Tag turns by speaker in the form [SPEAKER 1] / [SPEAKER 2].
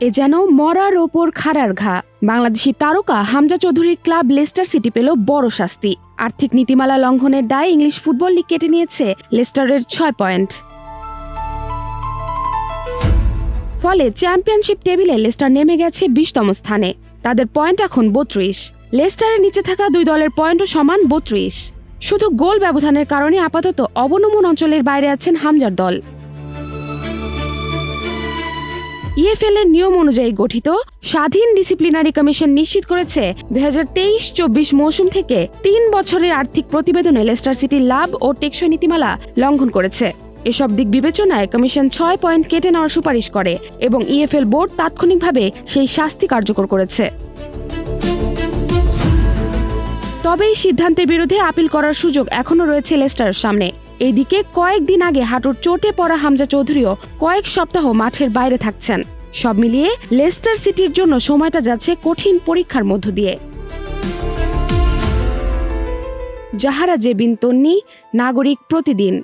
[SPEAKER 1] এ যেন মরার ওপর খাড়ার ঘা। বাংলাদেশি তারকা হামজা চৌধুরীর ক্লাব লেস্টার সিটি পেল বড় শাস্তি। আর্থিক নীতিমালা লঙ্ঘনের দায়ে ইংলিশ ফুটবল লিগ কেটে নিয়েছে লেস্টারের 6 পয়েন্ট। ফলে চ্যাম্পিয়নশিপ টেবিলে লেস্টার নেমে গেছে 20তম স্থানে। তাদের পয়েন্ট এখন 32। লেস্টারের নিচে থাকা দুই দলের পয়েন্টও সমান 32। শুধু গোল ব্যবধানের কারণে আপাতত অবনমন অঞ্চলের বাইরে আছেন হামজার দল। ইএফএল এর নিয়ম অনুযায়ী গঠিত স্বাধীন ডিসিপ্লিনারি কমিশন নিশ্চিত করেছে 2023-24 মৌসুম থেকে 3 বছরের আর্থিক প্রতিবেদনে লেস্টার সিটি লাভ ও টেকসই নীতিমালা লঙ্ঘন করেছে। এসব দিক বিবেচনায় কমিশন 6 পয়েন্ট কেটে নেওয়ার সুপারিশ করে এবং ইএফএল বোর্ড তাৎক্ষণিকভাবে সেই শাস্তি কার্যকর করেছে। তবে এই সিদ্ধান্তের বিরুদ্ধে আপিল করার সুযোগ এখনও রয়েছে লেস্টারের সামনে। এইদিকে কয়েকদিন আগে হাঁটুর চোটে পড়া হামজা চৌধুরীও কয়েক সপ্তাহ মাঠের বাইরে থাকছেন। সব মিলিয়ে লেস্টার সিটির জন্য সময়টা যাচ্ছে কঠিন পরীক্ষার মধ্য দিয়ে। জাহারা জেবিন তন্নি, নাগরিক প্রতিদিন।